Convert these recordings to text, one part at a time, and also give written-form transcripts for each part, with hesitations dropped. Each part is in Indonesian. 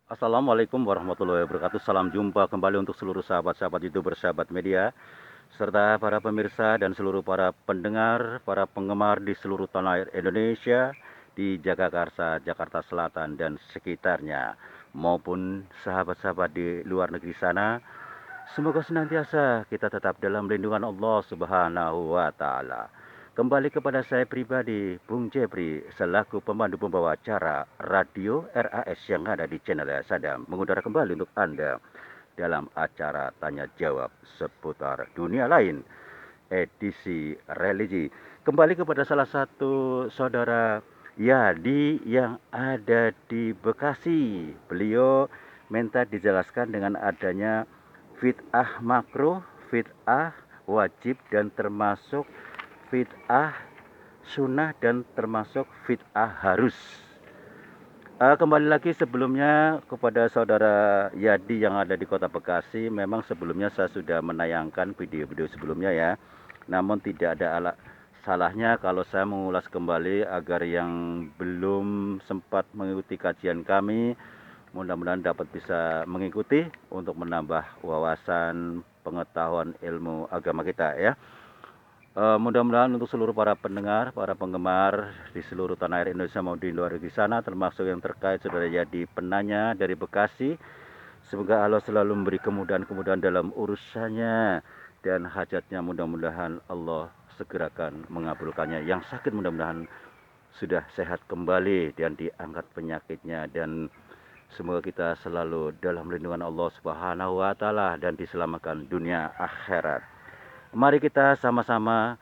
Assalamualaikum warahmatullahi wabarakatuh. Salam jumpa kembali untuk seluruh sahabat-sahabat YouTuber, sahabat media, serta para pemirsa dan seluruh para pendengar, para penggemar di seluruh tanah air Indonesia, di Jagakarsa, Jakarta Selatan dan sekitarnya, maupun sahabat-sahabat di luar negeri sana. Semoga senantiasa kita tetap dalam lindungan Allah Subhanahu wa Ta'ala. Kembali kepada saya pribadi, Bung Jepri, selaku pemandu pembawa acara Radio RAS yang ada di channel Sadam, mengudara kembali untuk Anda dalam acara tanya jawab seputar dunia lain, edisi religi. Kembali kepada salah satu saudara Yadi yang ada di Bekasi. Beliau minta dijelaskan dengan adanya fit'ah makruh, fit'ah wajib, dan termasuk fit'ah sunnah, dan termasuk fit'ah harus. Kembali lagi sebelumnya kepada saudara Yadi yang ada di kota Bekasi. Memang sebelumnya saya sudah menayangkan video-video sebelumnya ya. Namun tidak ada salahnya kalau saya mengulas kembali agar yang belum sempat mengikuti kajian kami mudah-mudahan dapat bisa mengikuti untuk menambah wawasan pengetahuan ilmu agama kita ya. Mudah-mudahan untuk seluruh para pendengar, para penggemar di seluruh tanah air Indonesia maupun di luar negeri sana, termasuk yang terkait saudara Yadi penanya dari Bekasi, semoga Allah selalu memberi kemudahan-kemudahan dalam urusannya dan hajatnya, mudah-mudahan Allah segerakan mengabulkannya. Yang sakit mudah-mudahan sudah sehat kembali dan diangkat penyakitnya, dan semoga kita selalu dalam lindungan Allah Subhanahu wa Ta'ala dan diselamatkan dunia akhirat. Mari kita sama-sama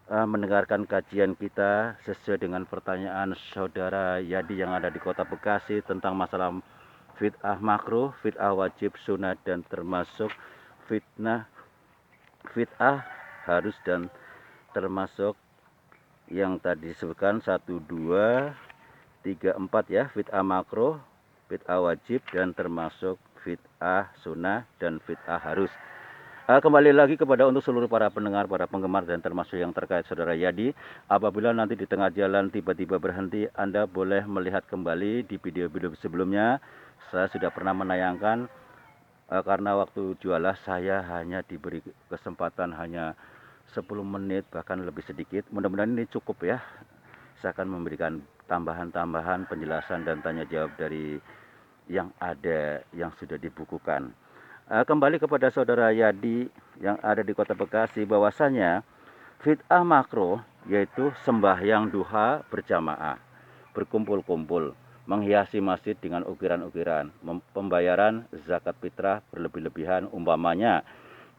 mendengarkan kajian kita sesuai dengan pertanyaan saudara Yadi yang ada di kota Bekasi tentang masalah fit'ah makruh, fit'ah wajib, sunat, dan termasuk fit'ah harus, dan termasuk yang tadi disebutkan 1, 2, 3, 4 ya, fit'ah makruh, fit'ah wajib, dan termasuk fit'ah sunnah dan fit'ah harus. Kembali lagi kepada untuk seluruh para pendengar, para penggemar, dan termasuk yang terkait saudara Yadi. Apabila nanti di tengah jalan tiba-tiba berhenti, Anda boleh melihat kembali di video-video sebelumnya. Saya sudah pernah menayangkan, karena waktu jualah saya hanya diberi kesempatan hanya 10 menit, bahkan lebih sedikit. Mudah-mudahan ini cukup ya. Saya akan memberikan tambahan-tambahan penjelasan dan tanya jawab dari yang ada, yang sudah dibukukan. Kembali kepada saudara Yadi yang ada di kota Bekasi, bahwasanya fit'ah makruh yaitu sembahyang duha berjamaah, berkumpul-kumpul, menghiasi masjid dengan ukiran-ukiran, pembayaran zakat fitrah berlebih-lebihan, umpamanya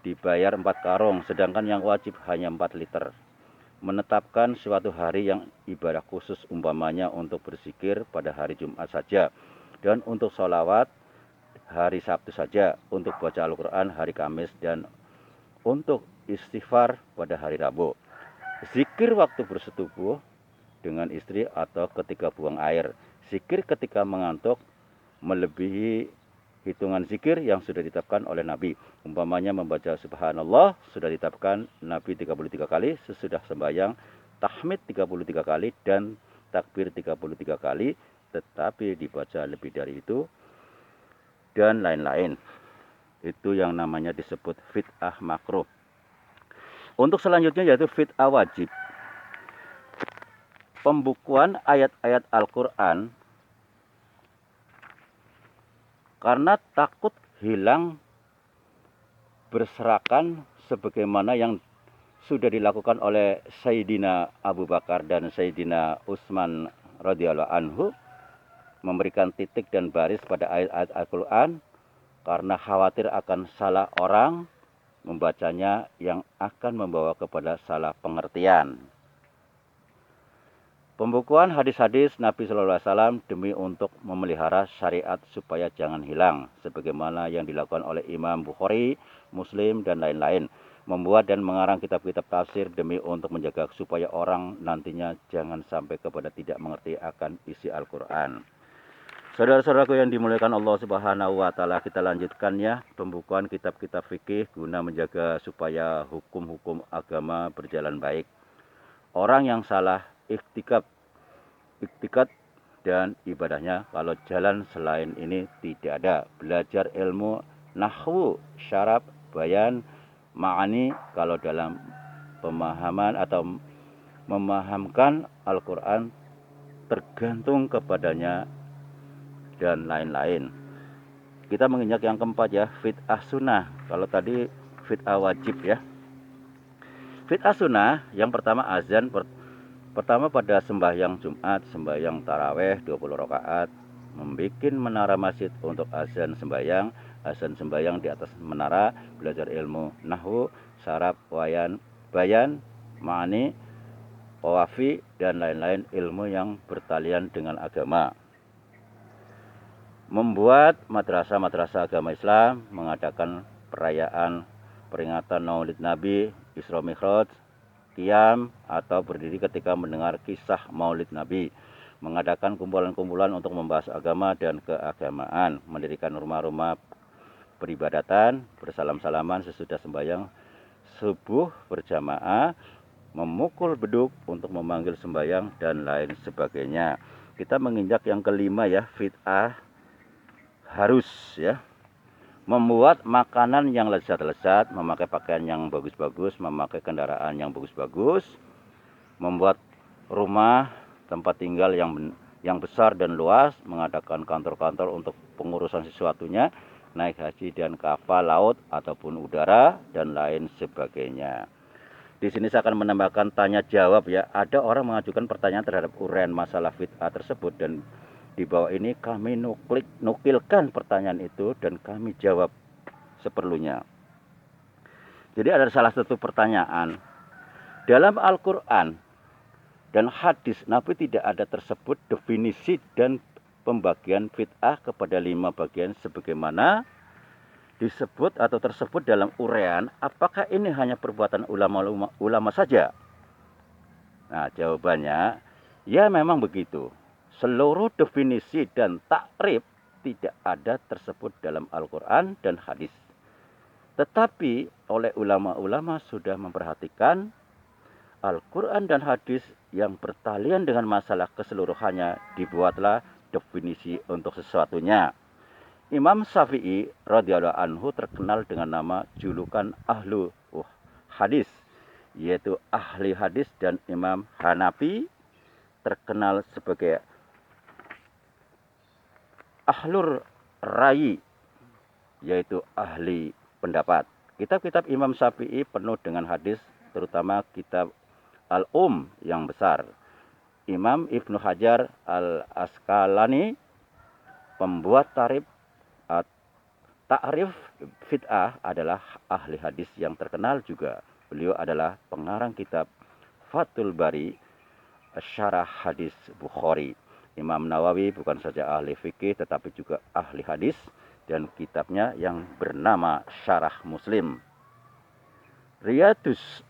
dibayar 4 karung sedangkan yang wajib hanya 4 liter, menetapkan suatu hari yang ibadah khusus, umpamanya untuk berzikir pada hari Jumat saja, dan untuk sholawat hari Sabtu saja, untuk baca Al-Quran hari Kamis, dan untuk istighfar pada hari Rabu. Zikir waktu bersetubuh dengan istri atau ketika buang air. Zikir ketika mengantuk melebihi hitungan zikir yang sudah ditetapkan oleh Nabi. Umpamanya membaca subhanallah sudah ditetapkan Nabi 33 kali sesudah sembahyang, tahmid 33 kali, dan takbir 33 kali, tetapi dibaca lebih dari itu, dan lain-lain. Itu yang namanya disebut fit'ah makruh. Untuk selanjutnya yaitu fit'ah wajib. Pembukuan ayat-ayat Al-Quran karena takut hilang berserakan sebagaimana yang sudah dilakukan oleh Sayyidina Abu Bakar dan Sayyidina Utsman radhiyallahu anhu, memberikan titik dan baris pada ayat-ayat Al-Quran karena khawatir akan salah orang membacanya yang akan membawa kepada salah pengertian. Pembukuan hadis-hadis Nabi Shallallahu Alaihi Wasallam demi untuk memelihara syariat supaya jangan hilang, sebagaimana yang dilakukan oleh Imam Bukhari, Muslim, dan lain-lain. Membuat dan mengarang kitab-kitab tafsir demi untuk menjaga supaya orang nantinya jangan sampai kepada tidak mengerti akan isi Al-Quran. Saudara-saudaraku yang dimuliakan Allah Subhanahu wa Ta'ala, kita lanjutkan ya pembukuan kitab-kitab fikih guna menjaga supaya hukum-hukum agama berjalan baik. Orang yang salah iktikad dan ibadahnya kalau jalan selain ini tidak ada. Belajar ilmu nahwu, syarab, bayan, ma'ani kalau dalam pemahaman atau memahamkan Al-Quran tergantung kepadanya dan lain-lain. Kita menginjak yang keempat ya, fit'ah sunnah. Kalau tadi fit'ah wajib ya. Fit'ah sunnah yang pertama azan pertama pada sembahyang Jumat, sembahyang taraweh 20 rakaat, membikin menara masjid untuk azan sembahyang di atas menara, belajar ilmu nahwu, syarab, bayan, ma'ani, qawafi dan lain-lain ilmu yang bertalian dengan agama. Membuat madrasah-madrasah agama Islam mengadakan perayaan peringatan Maulid Nabi, Isra Mi'raj, qiyam atau berdiri ketika mendengar kisah Maulid Nabi, mengadakan kumpulan-kumpulan untuk membahas agama dan keagamaan, mendirikan rumah-rumah peribadatan, bersalam-salaman sesudah sembahyang subuh berjamaah, memukul beduk untuk memanggil sembahyang dan lain sebagainya. Kita menginjak yang kelima ya, fit'ah harus ya. Membuat makanan yang lezat-lezat, memakai pakaian yang bagus-bagus, memakai kendaraan yang bagus-bagus, membuat rumah tempat tinggal yang besar dan luas, mengadakan kantor-kantor untuk pengurusan sesuatunya, naik haji dan kapal laut ataupun udara dan lain sebagainya. Di sini saya akan menambahkan tanya jawab ya. Ada orang mengajukan pertanyaan terhadap uraian masalah fit'ah tersebut dan di bawah ini kami nukilkan pertanyaan itu dan kami jawab seperlunya. Jadi ada salah satu pertanyaan. Dalam Al-Quran dan hadis Nabi tidak ada tersebut definisi dan pembagian fit'ah kepada 5 bagian sebagaimana disebut atau tersebut dalam uraian. Apakah ini hanya perbuatan ulama saja? Nah, jawabannya ya memang begitu. Seluruh definisi dan takrif tidak ada tersebut dalam Al-Quran dan hadis. Tetapi oleh ulama-ulama sudah memperhatikan Al-Quran dan hadis yang bertalian dengan masalah keseluruhannya, dibuatlah definisi untuk sesuatunya. Imam Syafi'i radhiyallahu anhu terkenal dengan nama julukan ahlu hadis, yaitu ahli hadis, dan Imam Hanafi terkenal sebagai ahlur rai, yaitu ahli pendapat. Kitab-kitab Imam Syafi'i penuh dengan hadis, terutama kitab yang besar. Imam Ibnu Hajar al-Asqalani, pembuat ta'rif fit'ah, adalah ahli hadis yang terkenal juga. Beliau adalah pengarang kitab Fathul Bari, syarah hadis Bukhari. Imam Nawawi bukan saja ahli fikih tetapi juga ahli hadis, dan kitabnya yang bernama Syarah Muslim. Riyadus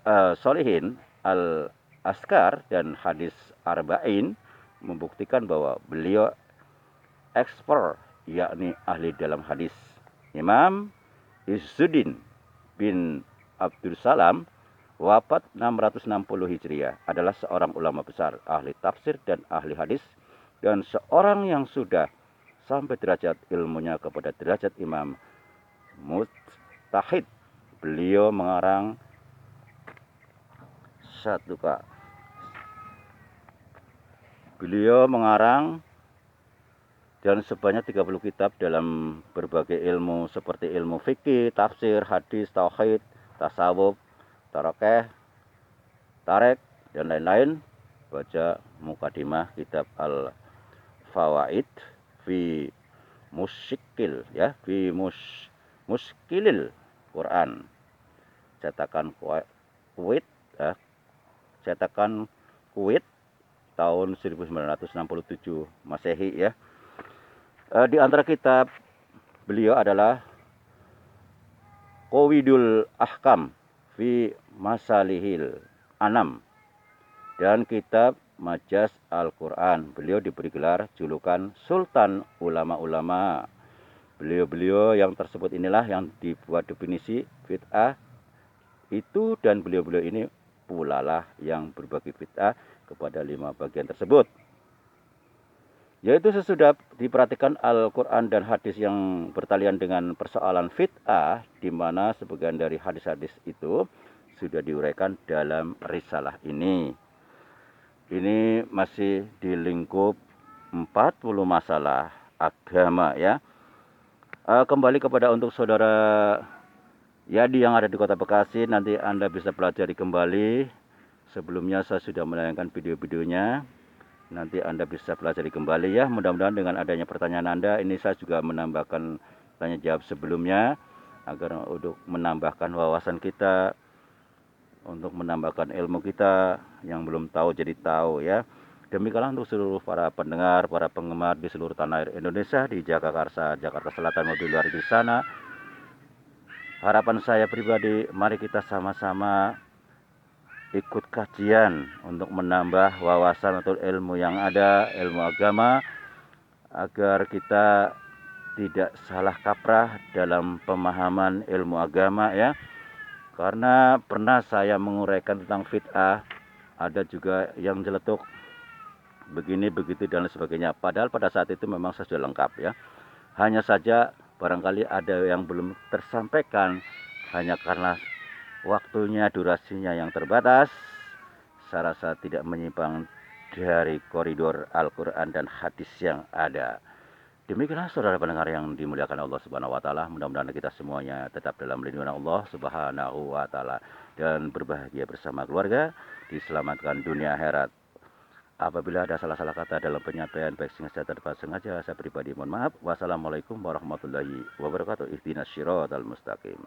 Shalihin al-Askar dan hadis Arba'in membuktikan bahwa beliau expert, yakni ahli dalam hadis. Imam Izzuddin bin Abdul Salam, wafat 660 Hijriah, adalah seorang ulama besar, ahli tafsir dan ahli hadis, dan seorang yang sudah sampai derajat ilmunya kepada derajat imam mujtahid. Beliau mengarang dan sebanyak 30 kitab dalam berbagai ilmu seperti ilmu fikih, tafsir, hadis, tauhid, tasawuf, tarekeh, tarek dan lain-lain. Baca mukadimah kitab Al-Fawaid fi muskilil Quran, cetakan Kuwait tahun 1967 Masehi ya. Di antara kitab beliau adalah Qawidul Ahkam fi Masalihil Anam dan kitab Majas Al-Quran. Beliau diberi gelar julukan Sultan Ulama-Ulama. Beliau-beliau yang tersebut inilah yang dibuat definisi fit'ah itu, dan beliau-beliau ini pula lah yang berbagi fit'ah kepada 5 bagian tersebut. Yaitu sesudah diperhatikan Al-Quran dan hadis yang bertalian dengan persoalan fit'ah, di mana sebagian dari hadis-hadis itu sudah diuraikan dalam risalah ini. Ini masih di lingkup 40 masalah agama ya. Kembali kepada untuk saudara Yadi yang ada di Kota Bekasi, nanti Anda bisa pelajari kembali. Sebelumnya saya sudah menayangkan video-videonya. Nanti Anda bisa pelajari kembali ya. Mudah-mudahan dengan adanya pertanyaan Anda, ini saya juga menambahkan tanya jawab sebelumnya, agar untuk menambahkan wawasan kita, untuk menambahkan ilmu kita yang belum tahu jadi tahu ya. Demikianlah untuk seluruh para pendengar, para penggemar di seluruh tanah air Indonesia, di Jagakarsa, Jakarta Selatan maupun di luar di sana. Harapan saya pribadi, mari kita sama-sama ikut kajian untuk menambah wawasan atau ilmu yang ada, ilmu agama, agar kita tidak salah kaprah dalam pemahaman ilmu agama ya. Karena pernah saya menguraikan tentang fit'ah, ada juga yang jeletuk begini begitu dan sebagainya, padahal pada saat itu memang saya sudah lengkap ya. Hanya saja barangkali ada yang belum tersampaikan, hanya karena waktunya, durasinya yang terbatas. Saya rasa tidak menyimpang dari koridor Al-Quran dan hadis yang ada. Demikianlah saudara pendengar yang dimuliakan Allah Subhanahu wa taala. Mudah-mudahan kita semuanya tetap dalam lindungan Allah Subhanahu wa taala dan berbahagia bersama keluarga, diselamatkan dunia akhirat. Apabila ada salah-salah kata dalam penyampaian baik sengaja tanpa sengaja, saya pribadi mohon maaf. Wassalamualaikum warahmatullahi wabarakatuh. Ihdinas syiratal mustaqim.